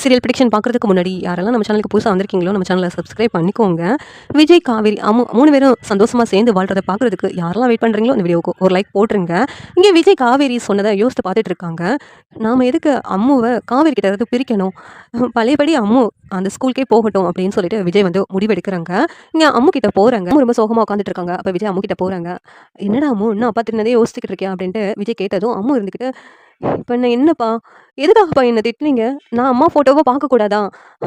Serial prediction பார்க்குறதுக்கு முன்னாடி யாரெல்லாம் நம்ம சேனலுக்கு புதுசாக வந்திருக்கீங்களோ நம்ம சேனலை சப்ஸ்கிரைப் பண்ணிக்கோங்க. விஜய், காவேரி 3 பேரும் சந்தோஷமா சேர்ந்து வாழ்றத பார்க்குறதுக்கு யாரெல்லாம் வெயிட் பண்ணுறீங்களோ இந்த வீடியோவுக்கு ஒரு லைக் போட்டுருங்க. இங்கே விஜய், காவேரி சொன்னதை யோசித்து பார்த்துட்டு இருக்காங்க. நாம எதுக்கு அம்முவை காவேரி கிட்ட இருந்து பிரிக்கணும், பழையபடி அம்மு அந்த ஸ்கூலுக்கே போகட்டும் அப்படின்னு சொல்லிட்டு விஜய் வந்து முடிவெடுக்கிறாங்க. இங்கே அம்மு கிட்ட போகிறாங்க. ரொம்ப சோகமாக உட்காந்துட்டு இருக்காங்க. அப்போ விஜய் அம்மு கிட்ட போகிறாங்க. என்னடா அம்மு, இன்னும் அப்பா தின்னதே யோசிச்சுக்கிட்டு இருக்கியா அப்படின்ட்டு விஜய் கேட்டதும் அம்மு இருந்துக்கிட்டு, இப்ப என்ன என்னப்பா? எதுக்காகப்பா என்ன திட்டுனீங்க? நான் அம்மா ஃபோட்டோவ பார்க்கக்கூடாதா?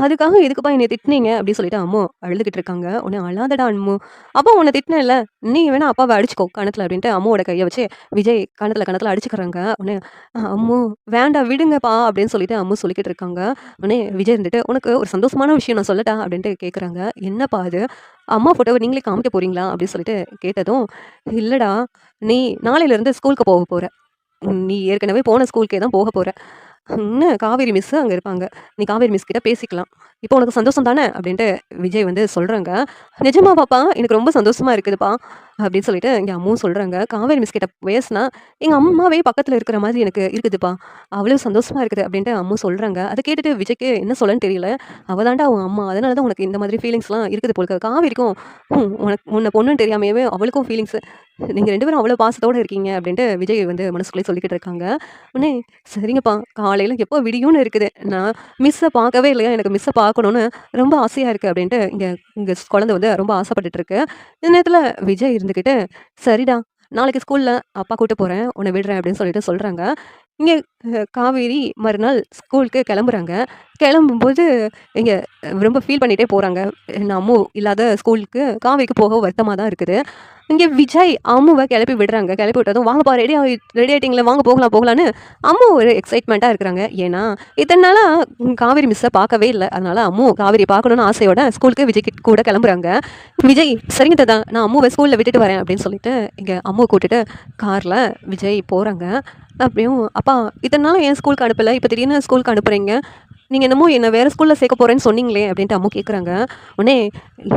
அதுக்காக எதுக்குப்பா என்னைய திட்டுனீங்க? அப்டி சொல்லிட்டு அம்மு அழுதுகிட்டு இருக்காங்க. உடனே அழாதடா அம்மு. அப்பா உன்ன திட்டுனேன்ல, நீ வேணா அப்பாவ அடிச்சுக்கோ கன்னத்துல அப்டின்ட்டு அம்முவோட கைய வச்சு விஜய் கன்னத்துல அடிச்சுக்கிறாங்க. உடனே அம்மு வேண்டாம் விடுங்கப்பா அப்டின்னு சொல்லிட்டு அம்மு சொல்லிக்கிட்டு இருக்காங்க. உடனே விஜய் இருந்துட்டு, உனக்கு ஒரு சந்தோஷமான விஷயம் நான் சொல்லட்டா? அப்டின்ட்டு கேட்குறாங்க. என்னப்பா அது? அம்மா ஃபோட்டோவ நீங்களே காமிக்க போறீங்களா? அப்டின்னு சொல்லிட்டு கேட்டதும், இல்லடா, நீ நாளையிலருந்து ஸ்கூலுக்கு போக போற. நீ ஏற்கனவே போன ஸ்கூலுக்கே தான் போக போற. என்ன காவேரி மிஸ் அங்க இருப்பாங்க. நீ காவேரி மிஸ் கிட்ட பேசிக்கலாம். இப்போ உனக்கு சந்தோஷம் தானே? அப்படின்ட்டு விஜய் வந்து சொல்றாங்க. நிஜமாவாப்பா? எனக்கு ரொம்ப சந்தோஷமா இருக்குதுப்பா. அப்படின்னு சொல்லிட்டு இங்க அம்மாவும் சொல்றாங்க. காவேரி மிஸ் கிட்ட பேசினா எங்க அம்மாவே பக்கத்துல இருக்கிற மாதிரி எனக்கு இருக்குதுப்பா. அவ்வளோ சந்தோஷமா இருக்குது அப்படின்ட்டு அம்மு சொல்றாங்க. அதை கேட்டுட்டு விஜய்க்கு என்ன சொல்லன்னு தெரியல. அவ தாண்டா உன் அம்மா. அதனால தான் உனக்கு இந்த மாதிரி ஃபீலிங்ஸ்லாம் இருக்குது போல இருக்கு. காவேரிக்கும் உனக்கு உன்னை பொண்ணுன்னு தெரியாமையே அவளுக்கும் ஃபீலிங்ஸ். நீங்க 2 பேரும் அவ்வளோ பாசத்தோட இருக்கீங்க அப்படின்ட்டு விஜய் வந்து மனசுக்குள்ளேயே சொல்லிக்கிட்டு இருக்காங்க. உடனே சரிங்கப்பா, காலையில எப்போ விடியும்னு இருக்குது. நான் மிஸ்ஸை பார்க்கவே இல்லையா, எனக்கு மிஸ்ஸை பார்க்கணும்னு ரொம்ப ஆசையா இருக்கு அப்படின்ட்டு இங்க இங்க குழந்தை வந்து ரொம்ப ஆசைப்பட்டுட்டு இருக்கு. இந்த நேரத்துல விஜய் இருந்துகிட்டு, சரிடா, நாளைக்கு ஸ்கூல்ல அப்பா கூட்டு போறேன், உன்னை விடுறேன் அப்படின்னு சொல்லிட்டு சொல்றாங்க. இங்க காவேரி மறுநாள் ஸ்கூலுக்கு கிளம்புறாங்க. கிளம்பும்போது இங்க ரொம்ப ஃபீல் பண்ணிட்டே போறாங்க. நான் அம்மு இல்லாத ஸ்கூலுக்கு காவேரிக்கு போக வருத்தமா தான் இருக்குது. இங்க விஜய் அம்முவ கிளப்பி விடுறாங்க. கிளப்பி விட்டதும், வாங்கப்பா ரெடி ஆயிட்டீங்களா, வாங்க போகலாம் போகலான்னு அம்மு ஒரு எக்ஸைட்மெண்ட்டா இருக்கிறாங்க. ஏன்னா இத்தனை நாளா காவேரி மிஸ்ஸை பார்க்கவே இல்லை. அதனால அம்மு காவேரி பார்க்கணும்னு ஆசையோட ஸ்கூலுக்கு விஜய் கூட கிளம்புறாங்க. விஜய், சரிங்க தாத்தா, நான் அம்முவை ஸ்கூல்ல விட்டுட்டு வரேன் அப்படின்னு சொல்லிட்டு இங்க அம்முவை கூட்டிட்டு கார்ல விஜய் போறாங்க. அப்படியும், அப்பா இத்தனை நாள் ஏன் ஸ்கூலுக்கு அனுப்பல, இப்போ திடீர்னு ஸ்கூலுக்கு அனுப்புறீங்க, நீங்கள் என்னமோ என்ன வேறு ஸ்கூலில் சேர்க்க போகிறேன்னு சொன்னீங்களே அப்படின்ட்டு அம்மு கேட்குறாங்க. உடனே,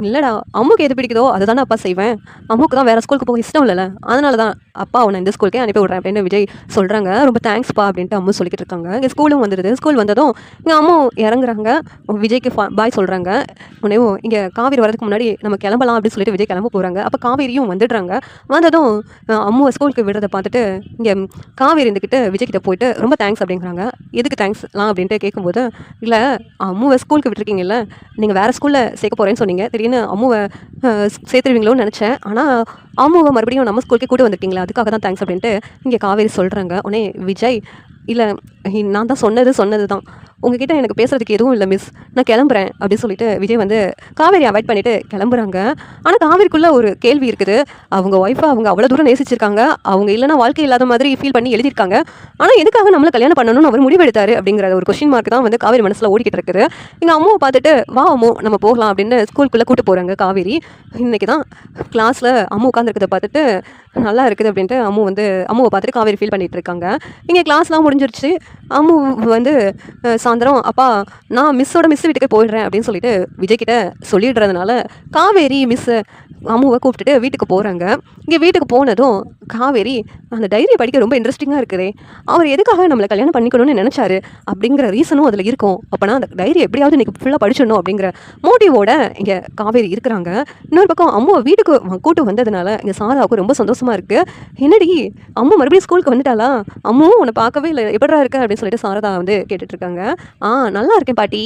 இல்லைடா, அம்முக்கு எது பிடிக்குதோ அதை தானே அப்பா செய்வேன். அம்முக்கு தான் வேறு ஸ்கூலுக்கு போக இஷ்டம் இல்லைல்ல, அதனால தான் அப்பா அவனை இந்த ஸ்கூலுக்கே அனுப்பி விட்றேன் அப்படின்னு விஜய் சொல்கிறாங்க. ரொம்ப தேங்க்ஸ்ப்பா அப்படின்ட்டு அம்மு சொல்லிக்கிட்டு இருக்காங்க. இங்கே ஸ்கூலும் வந்துடுது. ஸ்கூல் வந்ததும் இங்கே அம்மு இறங்குறாங்க. விஜய்க்கு பாய் சொல்கிறாங்க. உடனே இங்கே காவேரி வரதுக்கு முன்னாடி நம்ம கிளம்பலாம் அப்படின்னு சொல்லிட்டு விஜய் கிளம்ப போகிறாங்க. அப்போ காவேரியும் வந்துடுறாங்க. வந்ததும் அம்முவை ஸ்கூலுக்கு விடுறதை பார்த்துட்டு இங்கே காவேரி இருந்துக்கிட்டு விஜய் கிட்ட போயிட்டு ரொம்ப தேங்க்ஸ் அப்படிங்கிறாங்க. எதுக்கு தேங்க்ஸ்லாம் அப்படின்ட்டு கேட்கும்போது, இல்லை, அம்முவை ஸ்கூலுக்கு விட்டுருக்கீங்கல்ல, நீங்கள் வேறு ஸ்கூலில் சேர்க்க போகிறேன்னு சொன்னீங்க, திடீர்னு அம்முவை சேர்த்துருவீங்களோன்னு நினச்சேன், ஆனால் அம்முவை மறுபடியும் நம்ம ஸ்கூலுக்கே கூட்டு வந்துருக்கீங்களா, அதுக்காக தான் தேங்க்ஸ் அப்படின்ட்டு இங்கே காவேரி சொல்கிறாங்க. உடனே விஜய், இல்லை, நான் தான் சொன்னது தான், உங்ககிட்ட எனக்கு பேசுறதுக்கு எதுவும் இல்லை மிஸ், நான் கிளம்புறேன் அப்படின்னு சொல்லிட்டு விஜய் வந்து காவேரி அவாய்ட் பண்ணிட்டு கிளம்புறாங்க. ஆனால் காவேரிக்குள்ள ஒரு கேள்வி இருக்குது. அவங்க ஒய்ஃபை அவங்க அவ்வளோ தூரம் நேசிச்சிருக்காங்க, அவங்க இல்லைன்னா வாழ்க்கை இல்லாத மாதிரி ஃபீல் பண்ணி எழுதியிருக்காங்க. ஆனால் எதுக்காக நம்மளை கல்யாணம் பண்ணணும்னு அவர் முடிவெடுத்தாரு அப்படிங்கிற ஒரு கொஸ்டின் மார்க் தான் வந்து காவேரி மனசில் ஓடிக்கிட்டு இருக்குது. எங்கள் அம்மாவை பார்த்துட்டு, வா அம்மு நம்ம போகலாம் அப்படின்னு ஸ்கூலுக்குள்ளே கூட்டு போகிறாங்க காவேரி. இன்னைக்கு தான் கிளாஸில் அம்மு உட்காந்துருக்கதை பார்த்துட்டு நல்லா இருக்குது அப்படின்ட்டு அம்முவை பார்த்துட்டு காவேரி ஃபீல் பண்ணிட்டு இருக்காங்க. இங்கே கிளாஸ்லாம் முடிஞ்சிருச்சு. அம்மு வந்து சாயந்தரம், அப்பா நான் மிஸ்ஸோட மிஸ் வீட்டுக்கு போயிடுறேன் அப்படின்னு சொல்லிட்டு விஜய்கிட்ட சொல்லிடுறதுனால காவேரி மிஸ்ஸை அம்முவை கூப்பிட்டுட்டு வீட்டுக்கு போகிறாங்க. இங்கே வீட்டுக்கு போனதும் காவேரி, அந்த டைரியை படிக்க ரொம்ப இன்ட்ரெஸ்டிங்காக இருக்குதே, அவர் எதுக்காக நம்மளை கல்யாணம் பண்ணிக்கணும்னு நினச்சாரு அப்படிங்கிற ரீசனும் அதில் இருக்கும். அப்போனா அந்த டைரி எப்படியாவது இன்றைக்கி ஃபுல்லாக படிச்சிடணும் அப்படிங்கிற மோட்டிவோட இங்கே காவேரி இருக்கிறாங்க. இன்னொரு பக்கம் அம்முவை வீட்டுக்கு கூட்டு வந்ததுனால இங்கே சாராவுக்கு ரொம்ப சந்தோஷமாக இருக்குது. என்னடி அம்மு மறுபடியும் ஸ்கூலுக்கு வந்துட்டாளா, அம்மு உன்னை பார்க்கவே இல்லை, எப்படா இருக்க அப்படின்னு சொல்லிட்டு சாரதா வந்து கேட்டுட்ருக்காங்க. நல்லா இருக்கேன் பாட்டி,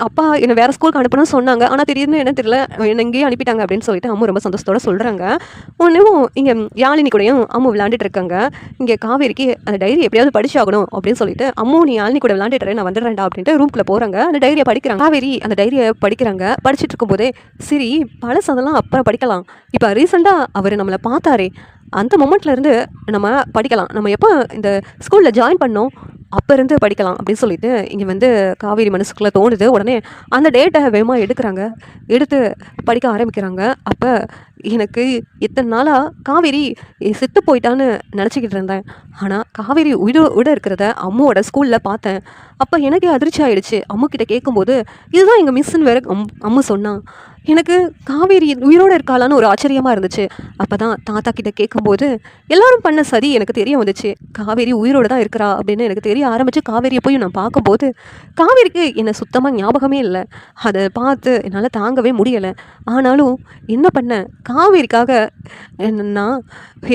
அப்பா என்னை வேறு ஸ்கூலுக்கு அனுப்பணும்னு சொன்னாங்க, ஆனால் திடீர்னு என்ன தெரியல, என்னை இங்கேயே அனுப்பிட்டாங்க அப்படின்னு சொல்லிட்டு அம்மு ரொம்ப சந்தோஷத்தோட சொல்கிறாங்க. ஒன்றும் இங்கே யாழினி கூடயும் அம்மு விளையாண்டுட்டு இருக்காங்க. இங்கே காவேரிக்கு அந்த டைரி எப்படியாவது படிச்சாகணும் அப்படின்னு சொல்லிட்டு, அம்மு நீ யாழினி கூட விளையாண்டுட்டு நான் வந்துடுறேன்டா அப்படின்ட்டு ரூம்குள்ளே போகிறாங்க. அந்த டைரியை படிக்கிறாங்க. காவேரி அந்த டைரியை படிக்கிறாங்க. படிச்சுட்டு இருக்கும்போதே, சரி பழசதெல்லாம் அப்புறம் படிக்கலாம், இப்போ ரீசெண்டாக அவர் நம்மளை பார்த்தாரே அந்த மொமெண்ட்லேருந்து நம்ம படிக்கலாம், நம்ம எப்போ இந்த ஸ்கூலில் ஜாயின் பண்ணோம் அப்போ இருந்து படிக்கலாம் அப்படின்னு சொல்லிட்டு இங்கே வந்து காவேரி மனசுக்குள்ளே தோணுது. உடனே அந்த டேட்டை வேகமாக எடுக்கிறாங்க. எடுத்து படிக்க ஆரம்பிக்கிறாங்க. அப்போ எனக்கு இத்தனை நாளாக காவேரி செத்து போயிட்டான்னு நினச்சிக்கிட்டு இருந்தேன், ஆனால் காவேரி உயிரோட இருக்கிறத அம்முவோட ஸ்கூலில் பார்த்தேன். அப்போ எனக்கே அதிர்ச்சி ஆகிடுச்சு. அம்முக்கிட்ட கேட்கும்போது, இதுதான் எங்கள் மிஸ்ஸுன்னு வேறு அம்மு சொன்னான். எனக்கு காவேரி உயிரோடு இருக்காளான்னு ஒரு ஆச்சரியமாக இருந்துச்சு. அப்போ தான் தாத்தா கிட்ட கேட்கும்போது எல்லாரும் பண்ண சதி எனக்கு தெரிய வந்துச்சு. காவேரி உயிரோடு தான் இருக்கிறா அப்படின்னு எனக்கு தெரிய சொல்லி ஆரம்பித்து காவேரியை போய் நான் பார்க்கும்போது காவேரிக்கு என்னை சுத்தமாக ஞாபகமே இல்லை. அதை பார்த்து என்னால் தாங்கவே முடியலை. ஆனாலும் என்ன பண்ணேன், காவேரிக்காக நான்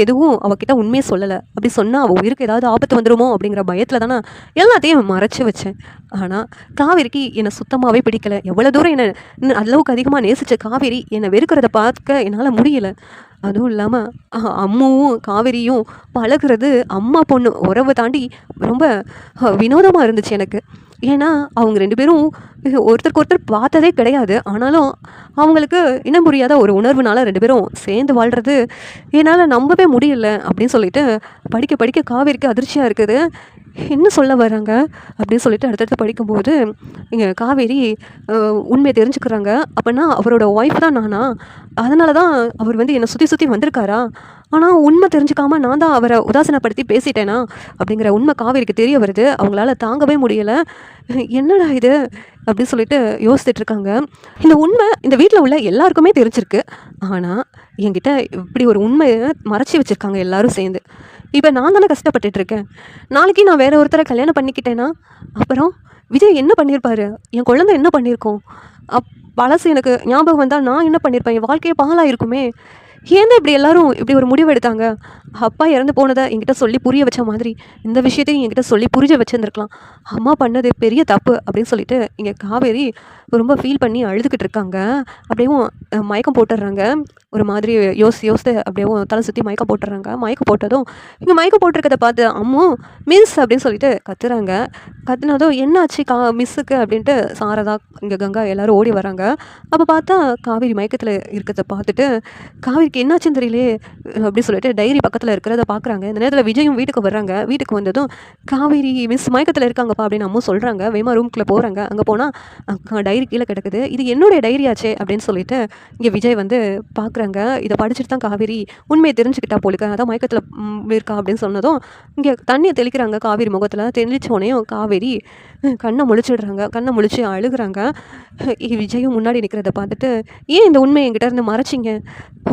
எதுவும் அவகிட்ட உண்மையை சொல்லலை. அப்படி சொன்னால் அவள் உயிருக்கு ஏதாவது ஆபத்து வந்துடுமோ அப்படிங்கிற பயத்தில் தானே எல்லாத்தையும் மறைச்சி வச்சேன். ஆனால் காவேரிக்கு என்னை சுத்தமாகவே பிடிக்கலை. எவ்வளோ தூரம் என்னை அளவுக்கு அதிகமாக நேசித்த காவேரி என்னை வெறுக்கிறத பார்க்க என்னால் முடியல. அதுவும் இல்லாமல் அம்முவும் காவேரியும் பழகுறது அம்மா பொண்ணு உறவை தாண்டி ரொம்ப வினோதமாக இருந்துச்சு எனக்கு. ஏன்னா அவங்க 2 பேரும் ஒருத்தருக்கு ஒருத்தர் பார்த்ததே கிடையாது. ஆனாலும் அவங்களுக்கு இனம் புரியாத ஒரு உணர்வுனால 2 பேரும் சேர்ந்து வாழ்கிறது என்னால் நம்பவே முடியல அப்படின்னு சொல்லிட்டு படிக்க படிக்க காவேரிக்கு அதிர்ச்சியாக இருக்குது. என்ன சொல்ல வராங்க அப்படின்னு சொல்லிட்டு அடுத்தடுத்து படிக்கும்போது இங்கே காவேரி உண்மையை தெரிஞ்சுக்கிறாங்க. அப்படின்னா அவரோட ஒய்ஃப் தான் நானா, அதனால தான் அவர் வந்து என்னை சுற்றி சுற்றி வந்திருக்காரா, ஆனால் உண்மை தெரிஞ்சுக்காம நான் தான் அவரை உதாசீனப்படுத்தி பேசிட்டேனா அப்படிங்கிற உண்மை காவேரிக்கு தெரிய வருது. அவங்களால தாங்கவே முடியலை. என்னடா இது அப்படின்னு சொல்லிட்டு யோசிச்சுட்டு இருக்காங்க. இந்த உண்மை இந்த வீட்டில் உள்ள எல்லாருக்குமே தெரிஞ்சிருக்கு. ஆனால் என்கிட்ட இப்படி ஒரு உண்மையை மறைச்சி வச்சுருக்காங்க எல்லாரும் சேர்ந்து. இப்போ நான் தானே கஷ்டப்பட்டுட்டு இருக்கேன். நாளைக்கு நான் வேற ஒருத்தரை கல்யாணம் பண்ணிக்கிட்டேன்னா அப்புறம் விஜய் என்ன பண்ணியிருப்பாரு, என் குழந்தை என்ன பண்ணியிருக்கோம், பழசு எனக்கு ஞாபகம் வந்தால் நான் என்ன பண்ணியிருப்பேன், என் வாழ்க்கையே பாழாக இருக்குமே. ஏன் தான் இப்படி எல்லாரும் இப்படி ஒரு முடிவு எடுத்தாங்க. அப்பா இறந்து போனதை என்கிட்ட சொல்லி புரிய வச்ச மாதிரி இந்த விஷயத்தையும் என்கிட்ட சொல்லி புரிய வச்சுருந்துருக்கலாம். அம்மா பண்ணது பெரிய தப்பு அப்படின்னு சொல்லிட்டு இங்கே காவேரி ரொம்ப ஃபீல் பண்ணி அழுதுகிட்டு இருக்காங்க. அப்படியும் மயக்கம் போட்டுடுறாங்க. ஒரு மாதிரி யோசித்து அப்படியே தலை சுற்றி மயக்கம் போட்டுடுறாங்க. மயக்கம் போட்டதும் இங்கே மயக்கம் போட்டிருக்கதை பார்த்து அம்மு மிஸ் அப்படின்னு சொல்லிட்டு கத்துறாங்க. கத்துனதும் என்னாச்சு மிஸ்ஸுக்கு அப்படின்ட்டு சாரதா இங்கே கங்கா எல்லோரும் ஓடி வராங்க. அப்போ பார்த்தா காவேரி மயக்கத்தில் இருக்கிறத பார்த்துட்டு காவேரிக்கு என்னாச்சுன்னு தெரியலையே அப்படின்னு சொல்லிட்டு டைரி பக்கத்தில் இருக்கிறத பார்க்குறாங்க. இந்த நேரத்தில் விஜயும் வீட்டுக்கு வர்றாங்க. வீட்டுக்கு வந்ததும் காவேரி மிஸ் மயக்கத்தில் இருக்காங்கப்பா அப்படின்னு அம்மா சொல்கிறாங்க. வேமா ரூம்குள்ளே போகிறாங்க. அங்கே போனால் டைரி கீழே கிடக்குது. இது என்னுடைய டைரியாச்சே அப்படின்னு சொல்லிட்டு இங்கே விஜய் வந்து பார்க்குறாங்க. இதை படிச்சுட்டு தான் காவேரி உண்மையை தெரிஞ்சுக்கிட்டா போலுக்க, அதான் மயக்கத்தில் இருக்கா அப்படின்னு சொன்னதும் இங்கே தண்ணியை தெளிக்கிறாங்க காவேரி முகத்தில். தெளிச்சோடனையும் காவேரி கண்ணை முழிச்சிடுறாங்க. கண்ணை முழிச்சு அழுகுறாங்க. விஜயும் முன்னாடி நிற்கிறத பார்த்துட்டு ஏன் இந்த உண்மையை என்கிட்ட இருந்து மறைச்சிங்க,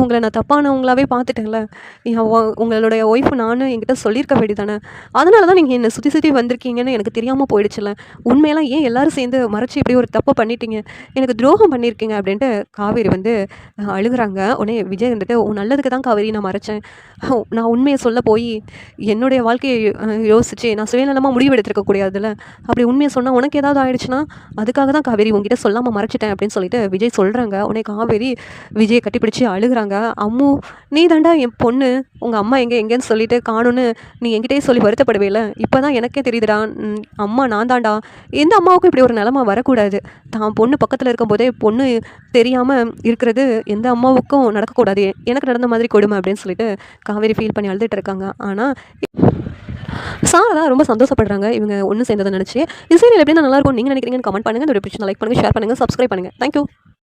உங்களை நான் தப்பானவங்களாவே பார்த்துட்டேன்ல, உங்களுடைய ஒய்ஃபு நானும் என்கிட்ட சொல்லியிருக்க வேண்டியதானே, அதனால தான் நீங்கள் என்னை சுற்றி சுற்றி வந்திருக்கீங்கன்னு எனக்கு தெரியாமல் போயிடுச்சுல, உண்மையெல்லாம் ஏன் எல்லோரும் சேர்ந்து மறைச்சி இப்படி ஒரு தப்பை பண்ணிட்டீங்க, எனக்கு துரோகம் பண்ணியிருக்கீங்க அப்படின்ட்டு காவேரி வந்து அழுகுறாங்க. உடனே விஜய் வந்துட்டு நல்லதுக்கு தான் காவேரி நான் மறைச்சேன், நான் உண்மையை சொல்ல போய் என்னுடைய வாழ்க்கையை யோசிச்சு நான் சுயநலமாக முடிவு எடுத்துருக்கக்கூடாதுல்ல, அப்படி உண்மையை சொன்னால் உனக்கு ஏதாவது ஆயிடுச்சுன்னா அதுக்காக தான் காவேரி உங்ககிட்ட சொல்லாமல் மறைச்சிட்டேன் அப்படின்னு சொல்லிட்டு விஜய் சொல்கிறாங்க. உடனே காவேரி விஜயை கட்டிப்பிடிச்சு அழுகுறாங்க. அம்மு நீ தாண்டா என் பொண்ணு, உங்கள் அம்மா எங்கேன்னு சொல்லிட்டு காணுன்னு நீ என்கிட்டயே சொல்லி வருத்தப்படவே இல்லை, இப்போ தான் எனக்கே தெரியுதுடா அம்மா நான் தாண்டா, எந்த அம்மாவுக்கும் இப்படி ஒரு நிலமை வரக்கூடாது, தான் பொண்ணு பக்கத்தில் இருக்கும்போதே பொண்ணு தெரியாமல் இருக்கிறது எந்த அம்மாவுக்கும் நடக்கக்கூடாது, எனக்கு நடந்த மாதிரி கொடுமை அப்படின்னு சொல்லிட்டு காவேரி ஃபீல் பண்ணி அழுதுட்டு இருக்காங்க. ஆனால் சாரதா ரொம்ப சந்தோஷப்படுறாங்க இவங்க ஒன்று சேர்ந்ததை நினச்சி. இந்த சீரியல் எப்படின்னா நல்லாயிருக்கும் நீங்கள் நினைக்கிறீங்கன்னு கமெண்ட் பண்ணுங்கள். இந்த ஒரு லைக் பண்ணுங்கள், ஷேர் பண்ணுங்கள், சப்ஸ்கிரைப் பண்ணுங்கள். தேங்க்யூ.